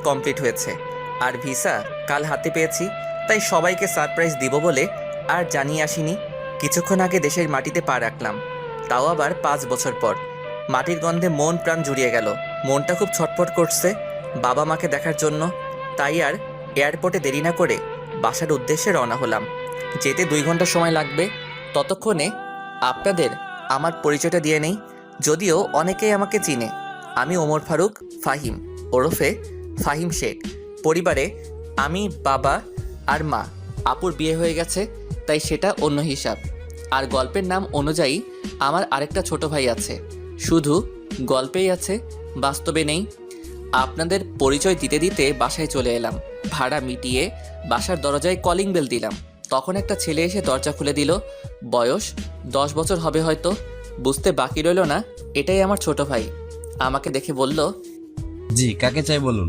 Complete হয়েছে আর visa কাল হাতে পেয়েছি, তাই সবাইকে সারপ্রাইজ দিব বলে আর জানিয়ে আসিনি। কিছুক্ষণ আগে দেশের মাটিতে পা রাখলাম, তাও আবার 5 বছর পর। মাটির গন্ধে মন প্রাণ জুড়িয়ে গেল। মনটা খুব ছটফট করছে বাবা মাকে দেখার জন্য। তাই আর এয়ারপোর্টে দেরি না করে বাসার উদ্দেশ্যে রওনা হলাম। যেতে 2 ঘন্টা সময় লাগবে। ততক্ষণে আপনাদের আমার পরিচয়টা দিয়ে নেই, যদিও অনেকেই আমাকে চিনে। আমি ওমর ফারুক ফাহিম, ওরফে ফাহিম শেখ। পরিবারে আমি, বাবা আর মা। আপুর বিয়ে হয়ে গেছে, তাই সেটা অন্য হিসাব। আর গল্পের নাম অনুযায়ী আমার আরেকটা ছোট ভাই আছে, শুধু গল্পেই আছে, বাস্তবে নেই। আপনাদের পরিচয় দিতে দিতে বাসায় চলে এলাম। ভাড়া মিটিয়ে বাসার দরজায় কলিং বেল দিলাম। তখন একটা ছেলে এসে দরজা খুলে দিল। বয়স 10 বছর হবে হয়তো। বুঝতে বাকি রইল না এটাই আমার ছোট ভাই। আমাকে দেখে বলল, জি, কাকে চাই বলুন।